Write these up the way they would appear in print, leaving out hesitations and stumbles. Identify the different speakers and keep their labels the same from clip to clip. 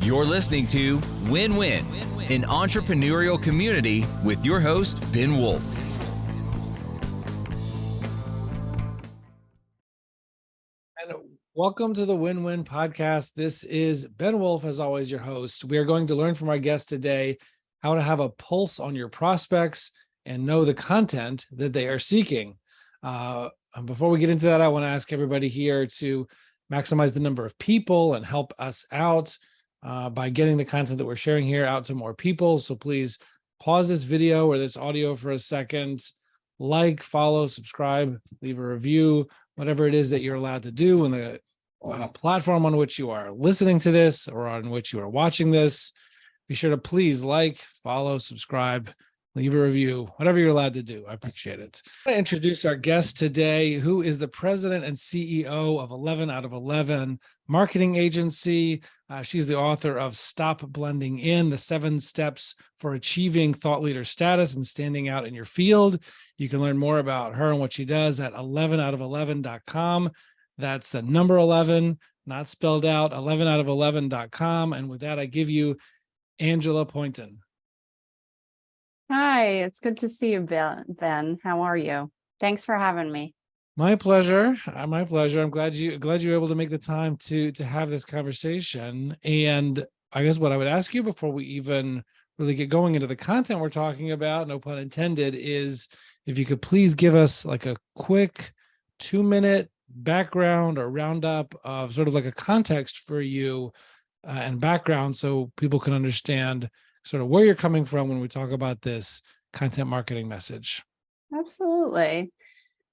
Speaker 1: You're listening to Win-Win, an entrepreneurial community with your host, Ben Wolf.
Speaker 2: And welcome to the Win-Win podcast. This is Ben Wolf, as always, your host. We are going to learn from our guest today how to have a pulse on your prospects and know the content that they are seeking. And before we get into that, I want to ask everybody here to maximize the number of people and help us out by getting the content that we're sharing here out to more people. So please pause this video or this audio for a second, like, follow, subscribe, leave a review, whatever it is that you're allowed to do in the platform on which you are listening to this or on which you are watching this. Be sure to please like, follow, subscribe, leave a review, whatever you're allowed to do. I appreciate it. I want to introduce our guest today, who is the president and CEO of 11 out of 11 marketing agency. She's the author of Stop Blending In, the 7 steps for achieving thought leader status and standing out in your field. You can learn more about her and what she does at 11out of11.com. That's the number 11, not spelled out, 11out of11.com. And with that, I give you Angela Pointon.
Speaker 3: Hi, it's good to see you, Ben. How are you? Thanks for having me.
Speaker 2: My pleasure. My pleasure. I'm glad you're able to make the time to have this conversation. And I guess what I would ask you before we even really get going into the content we're talking about, no pun intended, is if you could please give us like a quick 2-minute background or roundup of sort of like a context for you and background so people can understand sort of where you're coming from when we talk about this content marketing message.
Speaker 3: Absolutely.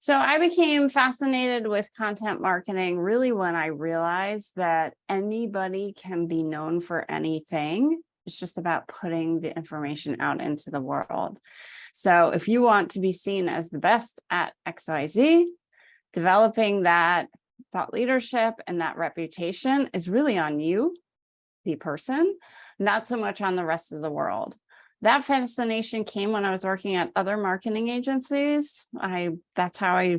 Speaker 3: So I became fascinated with content marketing really when I realized that anybody can be known for anything. It's just about putting the information out into the world. So if you want to be seen as the best at XYZ, developing that thought leadership and that reputation is really on you, the person, not so much on the rest of the world. That fascination came when I was working at other marketing agencies. That's how I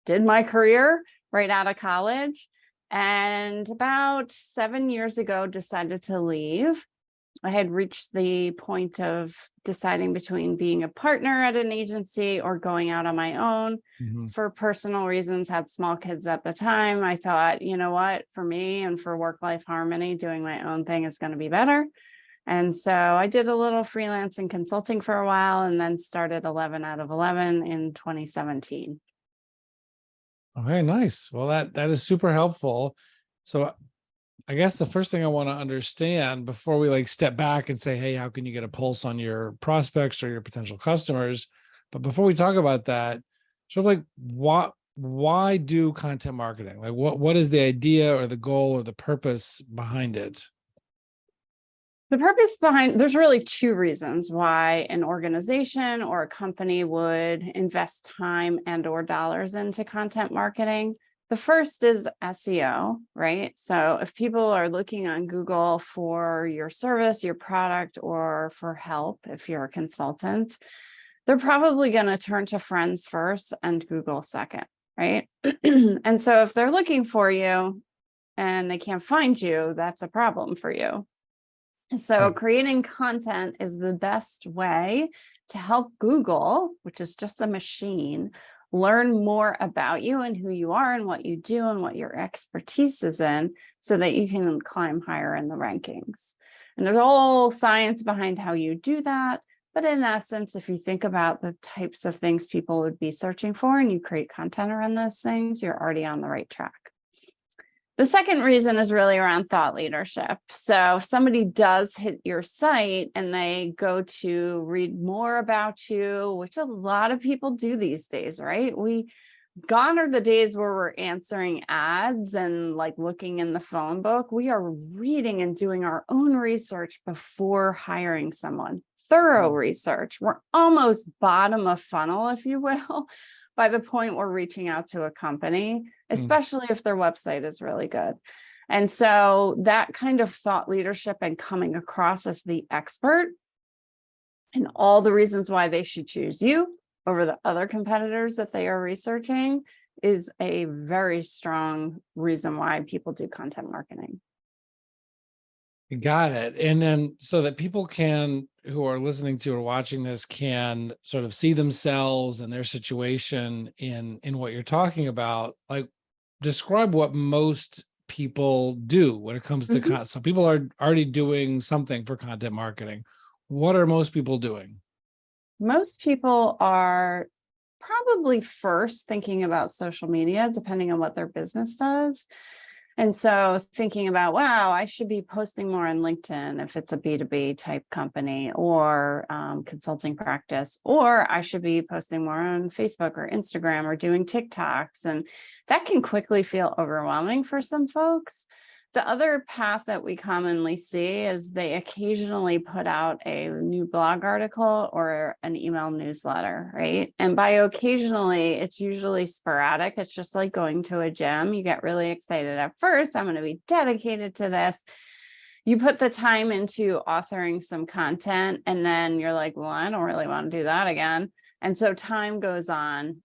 Speaker 3: did my career right out of college. And about 7 years ago, decided to leave. I had reached the point of deciding between being a partner at an agency or going out on my own. For personal reasons, had small kids at the time. I thought, you know what, for me and for work-life harmony, doing my own thing is going to be better. And so I did a little freelance and consulting for a while and then started 11 out of 11 in 2017.
Speaker 2: Okay, nice. Well, that is super helpful. So I guess the first thing I want to understand before we like step back and say, hey, how can you get a pulse on your prospects or your potential customers? But before we talk about that, sort of like why do content marketing? Like what is the idea or the goal or the purpose behind it?
Speaker 3: The purpose behind, there's really 2 reasons why an organization or a company would invest time and or dollars into content marketing. The first is SEO, right? So if people are looking on Google for your service, your product, or for help, if you're a consultant, they're probably going to turn to friends first and Google second, right? And so if they're looking for you and they can't find you, that's a problem for you. So creating content is the best way to help Google, which is just a machine, learn more about you and who you are and what you do and what your expertise is in so that you can climb higher in the rankings. And there's all science behind how you do that. But in essence, if you think about the types of things people would be searching for and you create content around those things, you're already on the right track. The second reason is really around thought leadership. So if somebody does hit your site and they go to read more about you, which a lot of people do these days, right? Gone are the days where we're answering ads and like looking in the phone book. We are reading and doing our own research before hiring someone. Thorough research. We're almost bottom of funnel, if you will, by the point we're reaching out to a company, especially if their website is really good. And so that kind of thought leadership and coming across as the expert and all the reasons why they should choose you over the other competitors that they are researching is a very strong reason why people do content marketing.
Speaker 2: Got it. And then so that people can, who are listening to or watching this, can sort of see themselves and their situation in what you're talking about. Like, describe what most people do when it comes to
Speaker 3: Mhm.
Speaker 2: so people are already doing something for content marketing. What are most people doing?
Speaker 3: Most people are probably first thinking about social media, depending on what their business does. And so thinking about, wow, I should be posting more on LinkedIn if it's a B2B type company or consulting practice, or I should be posting more on Facebook or Instagram or doing TikToks. And that can quickly feel overwhelming for some folks. The other path that we commonly see is they occasionally put out a new blog article or an email newsletter, right? And by occasionally, it's usually sporadic. It's just like going to a gym. You get really excited at first. I'm going to be dedicated to this. You put the time into authoring some content, and then you're like, well, I don't really want to do that again. And so time goes on,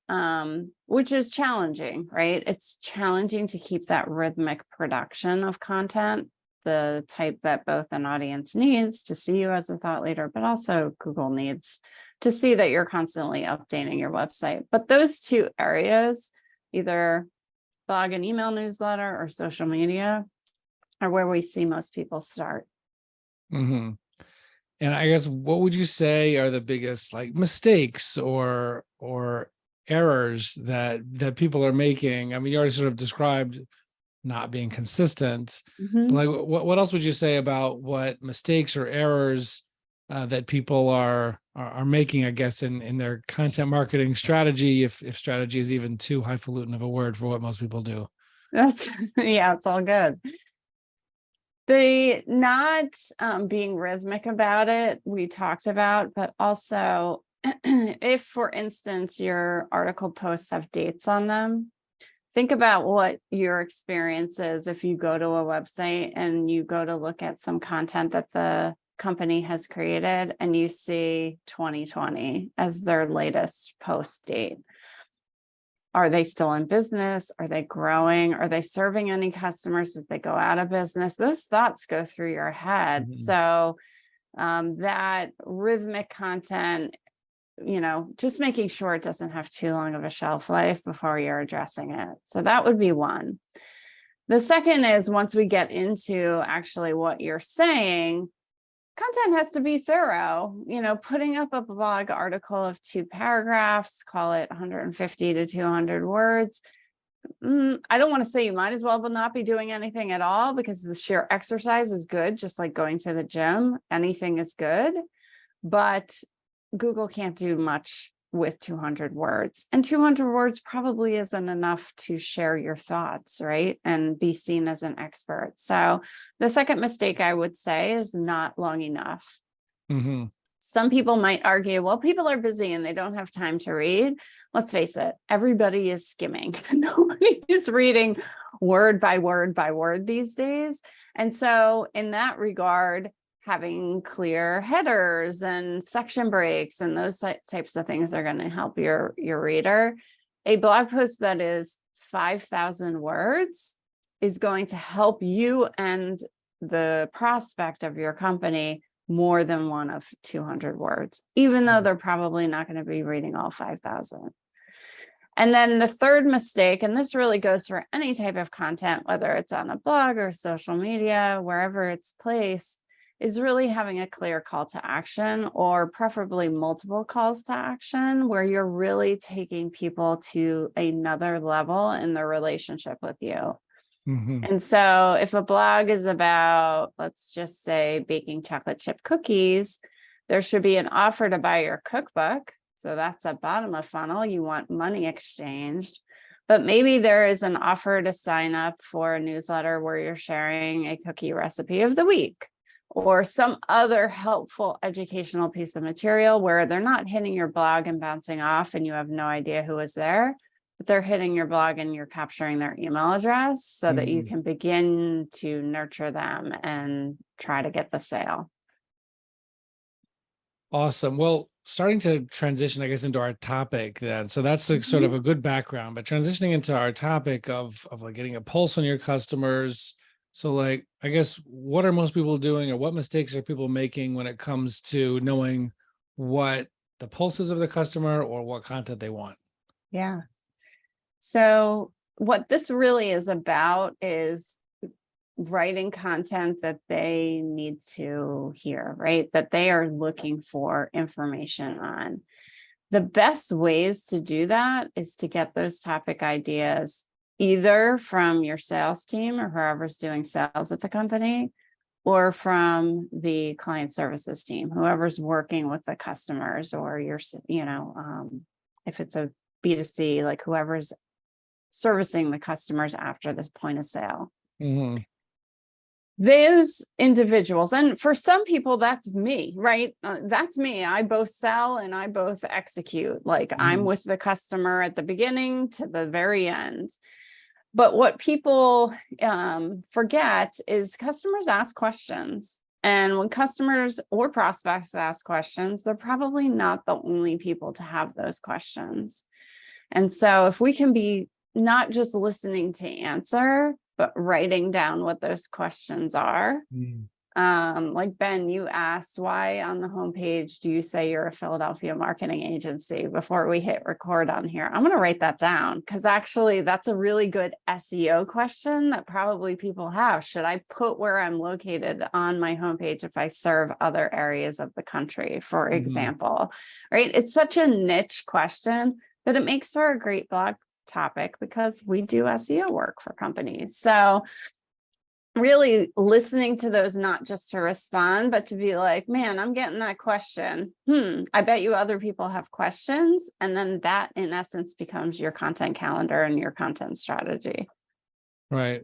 Speaker 3: which is challenging, right? It's challenging to keep that rhythmic production of content, the type that both an audience needs to see you as a thought leader, but also Google needs to see that you're constantly updating your website. But those two areas, either blog and email newsletter or social media, are where we see most people start.
Speaker 2: Mm-hmm. And I guess what would you say are the biggest like mistakes or errors that people are making? I mean, you already sort of described not being consistent, but like what else would you say about what mistakes or errors that people are making, I guess, in their content marketing strategy, if strategy is even too highfalutin of a word for what most people do?
Speaker 3: That's yeah, it's all good. They not being rhythmic about it, we talked about, but also if, for instance, your article posts have dates on them, think about what your experience is if you go to a website and you go to look at some content that the company has created and you see 2020 as their latest post date. Are they still in business? Are they growing? Are they serving any customers? Did they go out of business? Those thoughts go through your head.
Speaker 2: Mhm.
Speaker 3: So that rhythmic content, just making sure it doesn't have too long of a shelf life before you're addressing it. So that would be one. The second is, once we get into actually what you're saying, content has to be thorough. Putting up a blog article of 2 paragraphs, call it 150 to 200 words. I don't want to say you might as well not be doing anything at all, because the sheer exercise is good, just like going to the gym. Anything is good, but Google can't do much with 200 words, and 200 words probably isn't enough to share your thoughts, right? And be seen as an expert. So the second mistake I would say is not long enough.
Speaker 2: Mm-hmm.
Speaker 3: Some people might argue, well, people are busy and they don't have time to read. Let's face it, everybody is skimming. Nobody is reading word by word by word these days. And so in that regard, having clear headers and section breaks and those types of things are going to help your reader. A blog post that is 5,000 words is going to help you and the prospect of your company more than one of 200 words, even though they're probably not going to be reading all 5,000. And then the third mistake, and this really goes for any type of content, whether it's on a blog or social media, wherever it's placed, is really having a clear call to action, or preferably multiple calls to action, where you're really taking people to another level in their relationship with you.
Speaker 2: Mm-hmm.
Speaker 3: And so if a blog is about, let's just say, baking chocolate chip cookies, there should be an offer to buy your cookbook. So that's a bottom of funnel. You want money exchanged. But maybe there is an offer to sign up for a newsletter where you're sharing a cookie recipe of the week, or some other helpful educational piece of material where they're not hitting your blog and bouncing off and you have no idea who is there, but they're hitting your blog and you're capturing their email address so that you can begin to nurture them and try to get the sale.
Speaker 2: Awesome. Well, starting to transition, I guess, into our topic then. So that's like sort of a good background, but transitioning into our topic of like getting a pulse on your customers, So like, I guess, what are most people doing, or what mistakes are people making when it comes to knowing what the pulse is of the customer or what content they want?
Speaker 3: Yeah. So what this really is about is writing content that they need to hear, right? That they are looking for information on. The best ways to do that is to get those topic ideas either from your sales team or whoever's doing sales at the company, or from the client services team, whoever's working with the customers, or if it's a B2C, like whoever's servicing the customers after this point of sale.
Speaker 2: Mhm.
Speaker 3: Those individuals, and for some people that's me, right? That's me. I both sell and I both execute. Like I'm
Speaker 2: Mhm.
Speaker 3: with the customer at the beginning to the very end. But what people forget is customers ask questions. And when customers or prospects ask questions, they're probably not the only people to have those questions. And so if we can be not just listening to answer, but writing down what those questions are.
Speaker 2: Mhm.
Speaker 3: Like Ben, you asked, why on the homepage do you say you're a Philadelphia marketing agency before we hit record on here? I'm going to write that down, because actually that's a really good SEO question that probably people have. Should I put where I'm located on my homepage if I serve other areas of the country, for
Speaker 2: Mhm.
Speaker 3: example, right? It's such a niche question that it makes for a great blog topic, because we do SEO work for companies. So really listening to those, not just to respond, but to be like, man, I'm getting that question. I bet you other people have questions. And then that in essence becomes your content calendar and your content strategy.
Speaker 2: Right.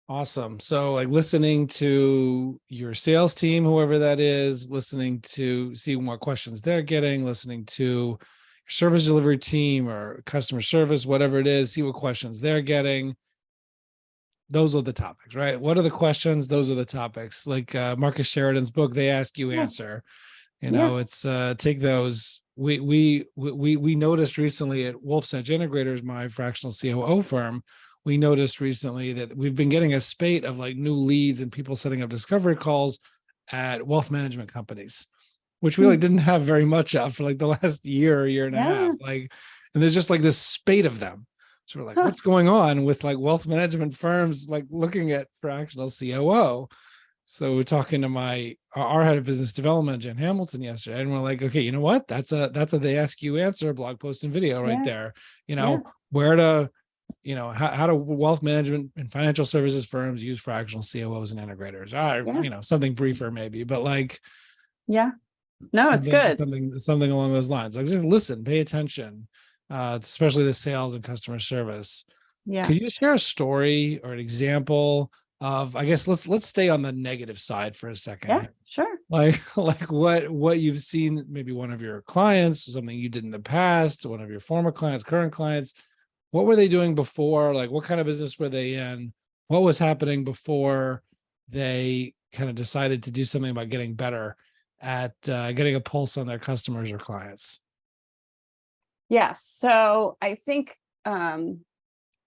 Speaker 2: Awesome. So like listening to your sales team, whoever that is, listening to see what questions they're getting, listening to your service delivery team or customer service, whatever it is, see what questions they're getting. Those are the topics, right? What are the questions? Those are the topics. Like Marcus Sheridan's book, They Ask You
Speaker 3: Yeah.
Speaker 2: Answer.
Speaker 3: Yeah.
Speaker 2: It's take those. We noticed recently at Wolf's Edge Integrators, my fractional COO firm, we noticed recently that we've been getting a spate of like new leads and people setting up discovery calls at wealth management companies, which we like didn't have very much of for like the last year and a half. Like, and there's just like this spate of them. So we're like, what's going on with like wealth management firms like looking at fractional COO? So we're talking to our head of business development, Jen Hamilton, yesterday, and we're like, okay, you know what? That's a They Ask You Answer blog post and video right there. Where to, how do wealth management and financial services firms use fractional COOs and integrators? Something briefer maybe, but like,
Speaker 3: No, it's good.
Speaker 2: something along those lines. Like, listen, pay attention, especially the sales and customer service.
Speaker 3: Yeah.
Speaker 2: Could you share a story or an example of, I guess let's stay on the negative side for a second.
Speaker 3: Yeah, sure.
Speaker 2: Like what you've seen, maybe one of your clients, something you did in the past, one of your former clients, current clients. What were they doing before? Like, what kind of business were they in? What was happening before they kind of decided to do something about getting better at getting a pulse on their customers or clients?
Speaker 3: Yes. So I think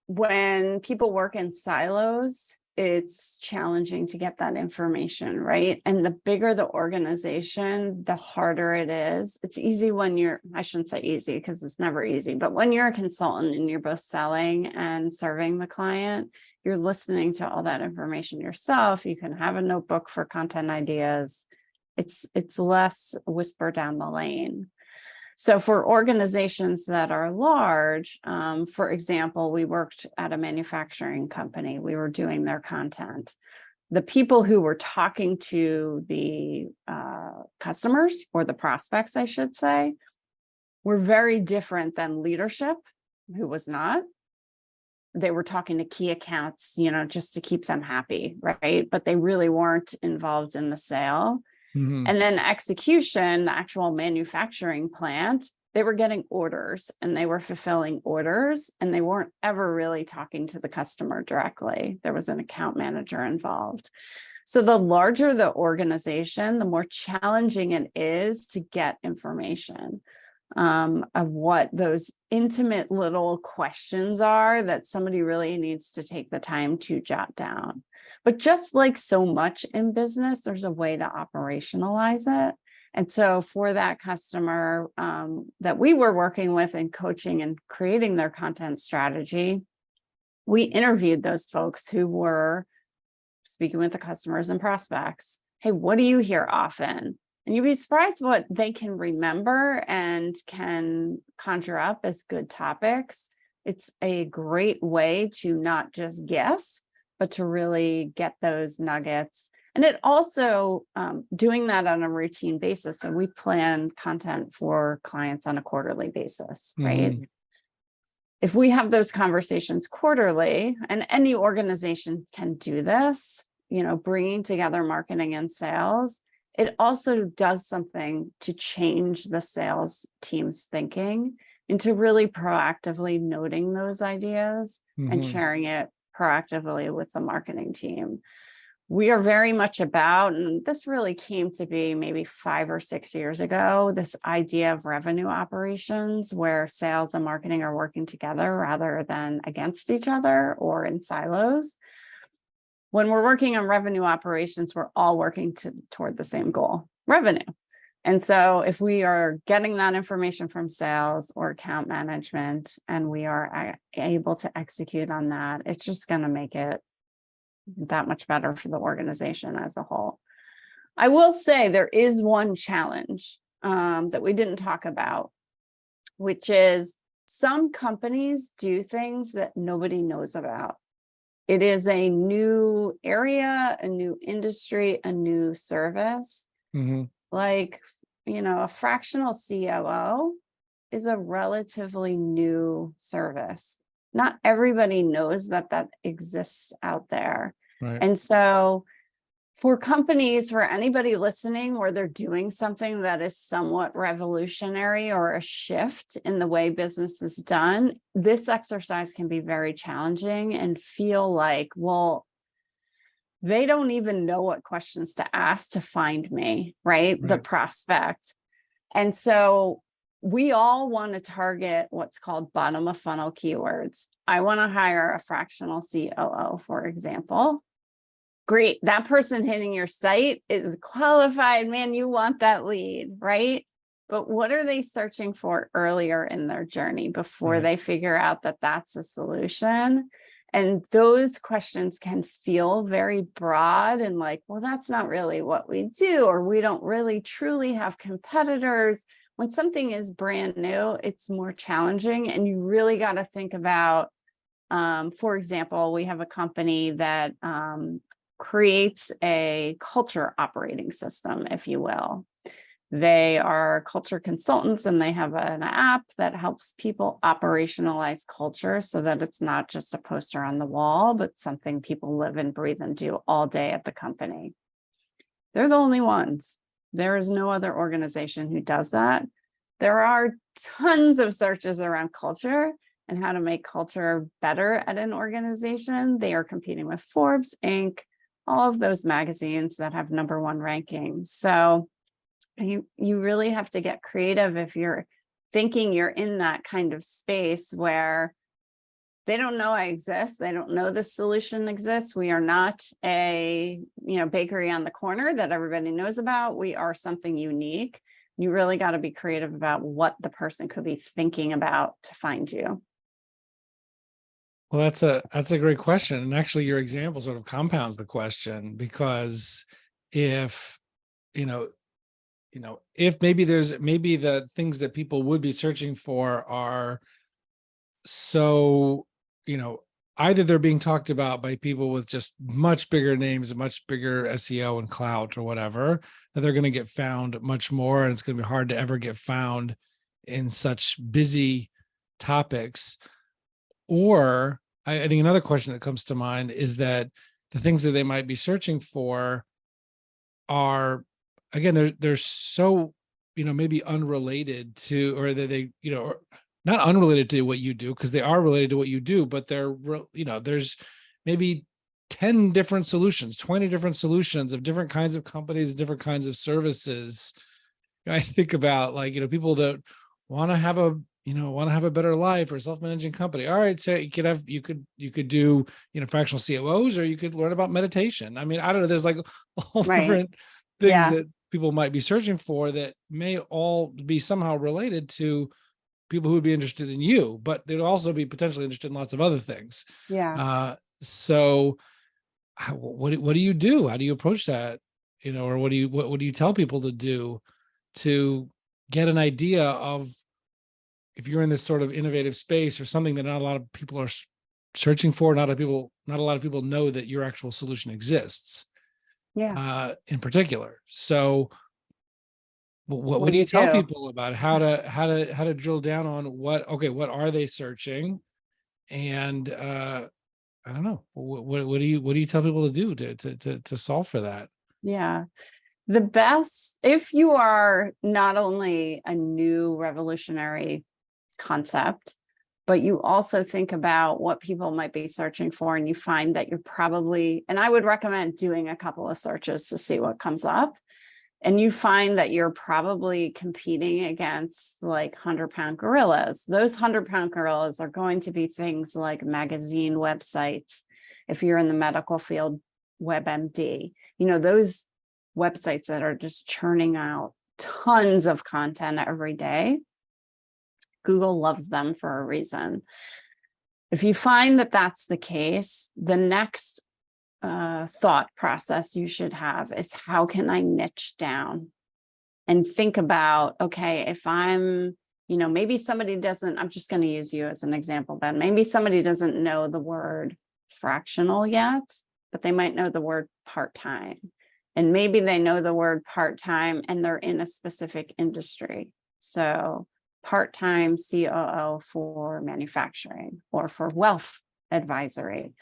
Speaker 3: when people work in silos, it's challenging to get that information, right? And the bigger the organization, the harder it is. It's easy when I shouldn't say easy because it's never easy, but when you're a consultant and you're both selling and serving the client, you're listening to all that information yourself. You can have a notebook for content ideas. It's less whisper down the lane. So for organizations that are large, for example, we worked at a manufacturing company. We were doing their content. The people who were talking to the customers, or the prospects, I should say, were very different than leadership, who was not. They were talking to key accounts, just to keep them happy, right? But they really weren't involved in the sale.
Speaker 2: Mm-hmm.
Speaker 3: And then execution, the actual manufacturing plant, they were getting orders and they were fulfilling orders, and they weren't ever really talking to the customer directly. There was an account manager involved. So the larger the organization, the more challenging it is to get information of what those intimate little questions are that somebody really needs to take the time to jot down. But just like so much in business, there's a way to operationalize it. And so for that customer that we were working with and coaching and creating their content strategy, we interviewed those folks who were speaking with the customers and prospects. Hey, what do you hear often? And you'd be surprised what they can remember and can conjure up as good topics. It's a great way to not just guess, but to really get those nuggets. And it also doing that on a routine basis. So we plan content for clients on a quarterly basis, right?
Speaker 2: Mm-hmm.
Speaker 3: If we have those conversations quarterly, and any organization can do this, bringing together marketing and sales, it also does something to change the sales team's thinking into really proactively noting those ideas and sharing it proactively with the marketing team. We are very much about, and this really came to be maybe 5 or 6 years ago, this idea of revenue operations where sales and marketing are working together rather than against each other or in silos. When we're working on revenue operations, we're all working toward the same goal, revenue. And so if we are getting that information from sales or account management and we are able to execute on that, it's just going to make it that much better for the organization as a whole. I will say there is one challenge that we didn't talk about, which is some companies do things that nobody knows about. It is a new area, a new industry, a new service. Like, a fractional COO is a relatively new service. Not everybody knows that exists out there.
Speaker 2: Right.
Speaker 3: And so for companies, for anybody listening where they're doing something that is somewhat revolutionary or a shift in the way business is done, this exercise can be very challenging and feel like, well, they don't even know what questions to ask to find me, right? The prospect. And so we all want to target what's called bottom of funnel keywords. I want to hire a fractional COO, for example. Great. That person hitting your site is qualified. Man, you want that lead, right? But what are they searching for earlier in their journey before they figure out that that's a solution? And those questions can feel very broad and like, well, that's not really what we do, or we don't really truly have competitors. When something is brand new, it's more challenging. And you really got to think about, for example, we have a company that creates a culture operating system, if you will. They are culture consultants and they have an app that helps people operationalize culture so that it's not just a poster on the wall, but something people live and breathe and do all day at the company. They're the only ones. There is no other organization who does that. There are tons of searches around culture and how to make culture better at an organization. They are competing with Forbes, Inc., all of those magazines that have #1 rankings. So you really have to get creative if you're thinking you're in that kind of space where they don't know I exist. They don't know this solution exists. We are not a bakery on the corner that everybody knows about. We are something unique. You really got to be creative about what the person could be thinking about to find you.
Speaker 2: Well, that's a great question. And actually your example sort of compounds the question, because if maybe the things that people would be searching for are so, either they're being talked about by people with just much bigger names, much bigger SEO and clout or whatever, that they're going to get found much more. And it's going to be hard to ever get found in such busy topics. Or I think another question that comes to mind is that the things that they might be searching for are, again, they're so, maybe unrelated to, or they not unrelated to what you do, because they are related to what you do, but they're, there's maybe 10 different solutions, 20 different solutions of different kinds of companies, different kinds of services. I think about people that want to have a want to have a better life or self-managing company. All right. So you could do, fractional COOs, or you could learn about meditation. I mean, I don't know. There's like all
Speaker 3: Right.
Speaker 2: different things
Speaker 3: Yeah.
Speaker 2: that people might be searching for that may all be somehow related to people who would be interested in you, but they'd also be potentially interested in lots of other things.
Speaker 3: Yeah.
Speaker 2: So what do you do? How do you approach that? Or what do you tell people to do to get an idea of, if you're in this sort of innovative space or something that not a lot of people are searching for, not a lot of people know that your actual solution exists,
Speaker 3: Yeah.
Speaker 2: in particular. So what
Speaker 3: What
Speaker 2: do
Speaker 3: do
Speaker 2: you
Speaker 3: you
Speaker 2: tell
Speaker 3: do?
Speaker 2: people about how to drill down on what are they searching? And I don't know, what do you tell people to do to solve for that?
Speaker 3: Yeah. The best, if you are not only a new revolutionary concept, but you also think about what people might be searching for, and you find that you're probably, and I would recommend doing a couple of searches to see what comes up. And you find that you're probably competing against like 100-pound gorillas. Those 100-pound gorillas are going to be things like magazine websites. If you're in the medical field, WebMD, those websites that are just churning out tons of content every day. Google loves them for a reason. If you find that that's the case, the next thought process you should have is, how can I niche down and think about, okay, if I'm, maybe somebody doesn't, I'm just going to use you as an example, Ben. Maybe somebody doesn't know the word fractional yet, but they might know the word part-time. And maybe they know the word part-time and they're in a specific industry. So part-time COO for manufacturing or for wealth advisory.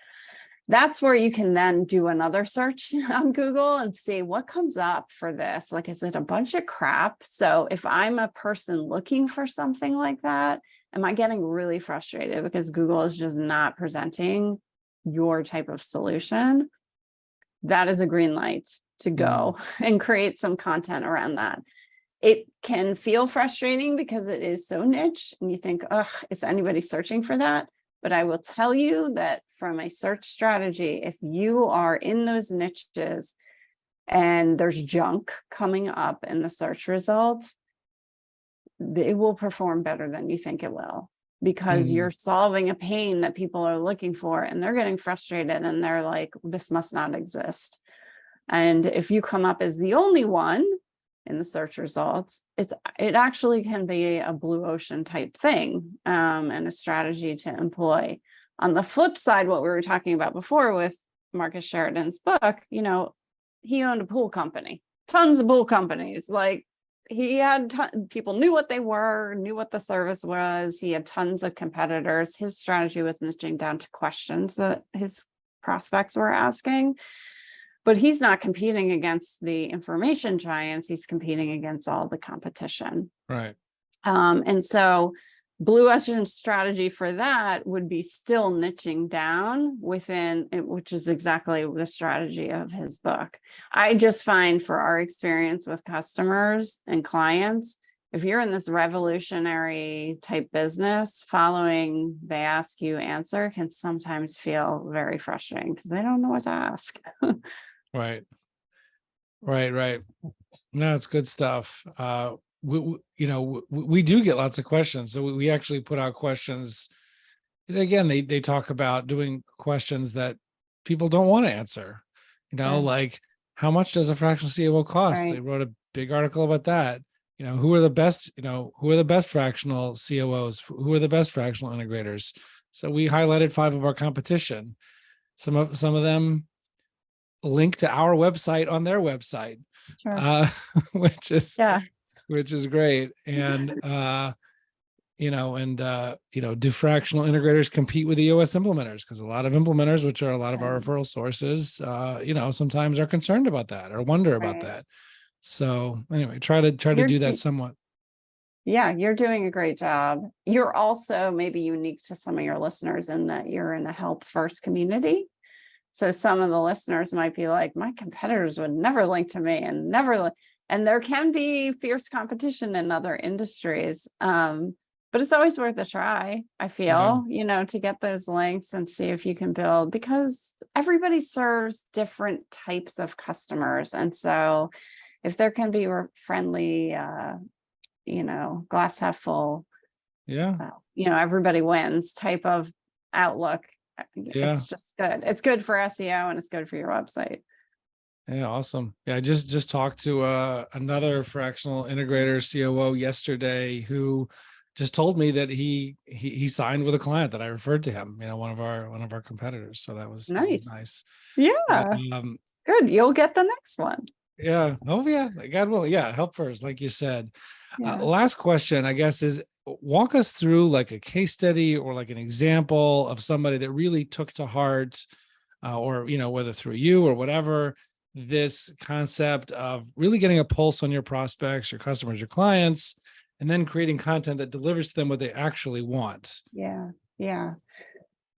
Speaker 3: That's where you can then do another search on Google and see what comes up for this. Like, is it a bunch of crap? So if I'm a person looking for something like that, am I getting really frustrated because Google is just not presenting your type of solution? That is a green light to go and create some content around that. It can feel frustrating because it is so niche and you think, ugh, is anybody searching for that? But I will tell you that from a search strategy, if you are in those niches and there's junk coming up in the search results, it will perform better than you think it will, because you're solving a pain that people are looking for and they're getting frustrated and they're like, this must not exist. And if you come up as the only one in the search results, it actually can be a blue ocean type thing, and a strategy to employ. On the flip side, what we were talking about before with Marcus Sheridan's book, he owned a pool company, tons of pool companies. Like, he had people knew what they were, knew what the service was. He had tons of competitors. His strategy was niching down to questions that his prospects were asking. But he's not competing against the information giants. He's competing against all the competition.
Speaker 2: Right.
Speaker 3: And so blue ocean strategy for that would be still niching down within it, which is exactly the strategy of his book. I just find, for our experience with customers and clients, if you're in this revolutionary type business, following they ask you answer can sometimes feel very frustrating because they don't know what to ask.
Speaker 2: Right. No, it's good stuff. We do get lots of questions. So we actually put out questions. And again, they talk about doing questions that people don't want to answer, like, how much does a fractional COO cost?
Speaker 3: Right.
Speaker 2: They wrote a big article about that. Who are the best fractional COOs? Who are the best fractional integrators? So we highlighted 5 of our competition. Some of them link to our website on their website,
Speaker 3: Sure.
Speaker 2: which is great. And do fractional integrators compete with the EOS implementers? Because a lot of implementers, which are a lot of our referral sources, sometimes are concerned about that or wonder about that. So anyway, try to do that somewhat.
Speaker 3: Yeah, you're doing a great job. You're also maybe unique to some of your listeners in that you're in a help first community. So some of the listeners might be like, my competitors would never link to me and never, and there can be fierce competition in other industries. But but it's always worth a try, I feel, to get those links and see if you can build, because everybody serves different types of customers. And so if there can be friendly, glass half full, everybody wins type of outlook, it's just good. It's good for SEO and it's good for your website.
Speaker 2: Yeah, awesome. Yeah, I just talked to another fractional integrator COO yesterday who just told me that he signed with a client that I referred to him, one of our competitors. So that was nice.
Speaker 3: Yeah. Good. You'll get the next one.
Speaker 2: Yeah. Oh yeah. God will. Yeah. Help first, like you said. Last question, I guess, is walk us through like a case study or like an example of somebody that really took to heart, or whether through you or whatever, this concept of really getting a pulse on your prospects, your customers, your clients, and then creating content that delivers to them what they actually want.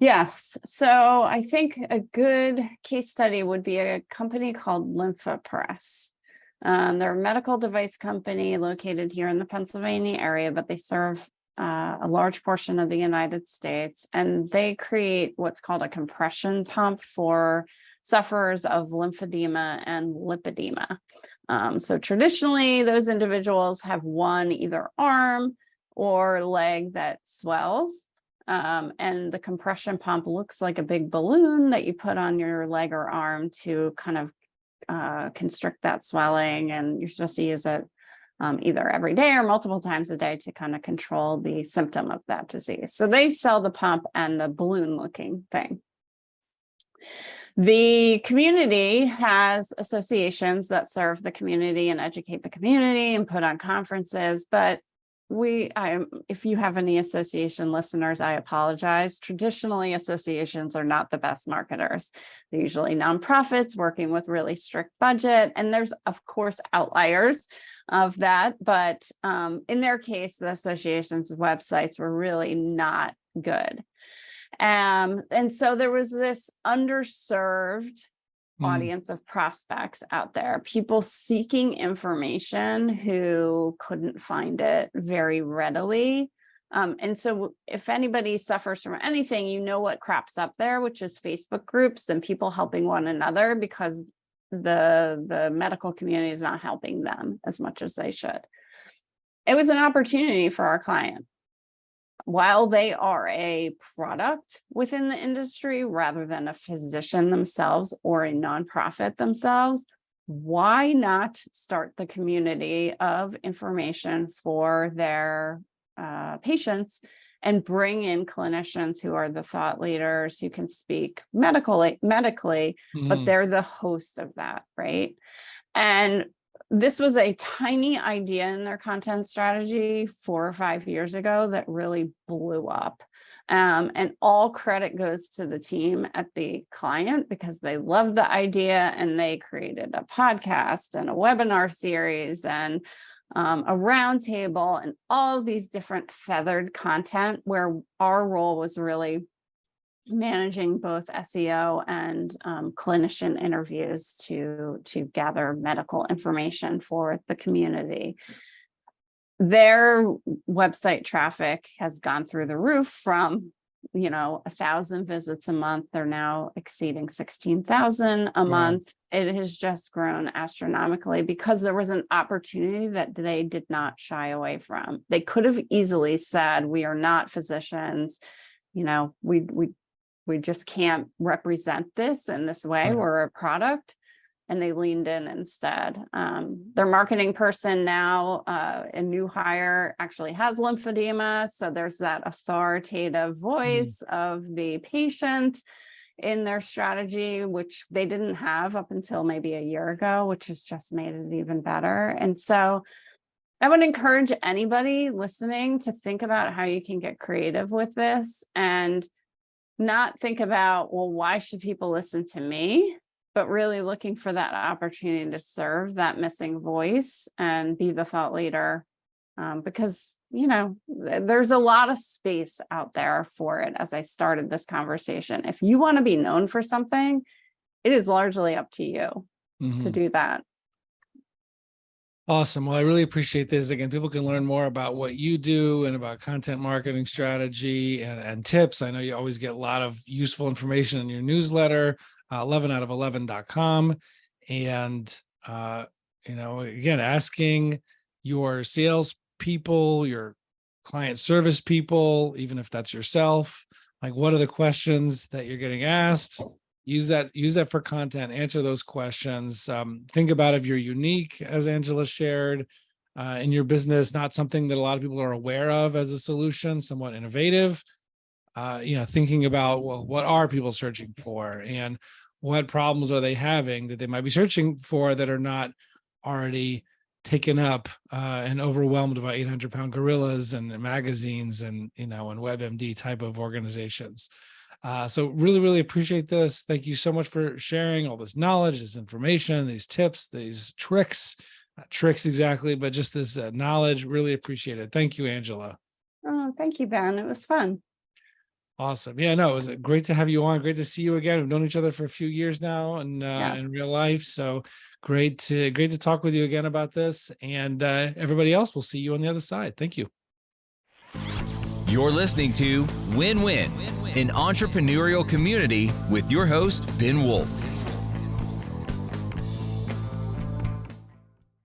Speaker 3: Yes. So I think a good case study would be a company called LymphaPress. They're a medical device company located here in the Pennsylvania area, but they serve a large portion of the United States, and they create what's called a compression pump for sufferers of lymphedema and lipedema. So traditionally, those individuals have one either arm or leg that swells, and the compression pump looks like a big balloon that you put on your leg or arm to kind of constrict that swelling, and you're supposed to use it either every day or multiple times a day to kind of control the symptom of that disease. So they sell the pump and the balloon looking thing. The community has associations that serve the community and educate the community and put on conferences, but if you have any association listeners, I apologize. Traditionally, associations are not the best marketers. They're usually nonprofits working with really strict budget. And there's, of course, outliers of that. But in their case, the association's websites were really not good. And so there was this underserved audience of prospects out there, people seeking information who couldn't find it very readily. And so if anybody suffers from anything, what crops up there, which is Facebook groups and people helping one another, because the medical community is not helping them as much as they should. It was an opportunity for our client. While they are a product within the industry rather than a physician themselves or a nonprofit themselves, why not start the community of information for their patients and bring in clinicians who are the thought leaders, who can speak medically, but they're the host of that, right? And this was a tiny idea in their content strategy 4 or 5 years ago that really blew up. And all credit goes to the team at the client because they loved the idea and they created a podcast and a webinar series and a roundtable and all of these different feathered content where our role was really managing both SEO and clinician interviews to gather medical information for the community. Their website traffic has gone through the roof from 1,000 visits a month. They're now exceeding 16,000 a month. It has just grown astronomically because there was an opportunity that they did not shy away from. They could have easily said, we are not physicians, we just can't represent this in this way. We're a product. And they leaned in instead. Their marketing person now, a new hire, actually has lymphedema. So there's that authoritative voice of the patient in their strategy, which they didn't have up until maybe a year ago, which has just made it even better. And so I would encourage anybody listening to think about how you can get creative with this and not think about, well, why should people listen to me? But really looking for that opportunity to serve that missing voice and be the thought leader, because, there's a lot of space out there for it. As I started this conversation, if you want to be known for something, it is largely up to you to do that.
Speaker 2: Awesome. Well, I really appreciate this. Again, people can learn more about what you do and about content marketing strategy and tips. I know you always get a lot of useful information in your newsletter, 11out of11.com. And, again, asking your sales people, your client service people, even if that's yourself, like, what are the questions that you're getting asked? Use that for content, answer those questions. Think about if you're unique, as Angela shared, in your business, not something that a lot of people are aware of as a solution, somewhat innovative. Thinking about, well, what are people searching for, and what problems are they having that they might be searching for that are not already taken up and overwhelmed by 800-pound gorillas and magazines and WebMD type of organizations. So really, really appreciate this. Thank you so much for sharing all this knowledge, this information, these tips, these tricks, not tricks exactly, but just this knowledge. Really appreciate it. Thank you, Angela.
Speaker 3: Oh, thank you, Ben. It was fun.
Speaker 2: Awesome. Yeah, no, it was great to have you on. Great to see you again. We've known each other for a few years now and in real life. So great to talk with you again about this. And everybody else, we'll see you on the other side. Thank you.
Speaker 1: You're listening to Win-Win, an entrepreneurial community with your host, Ben Wolf.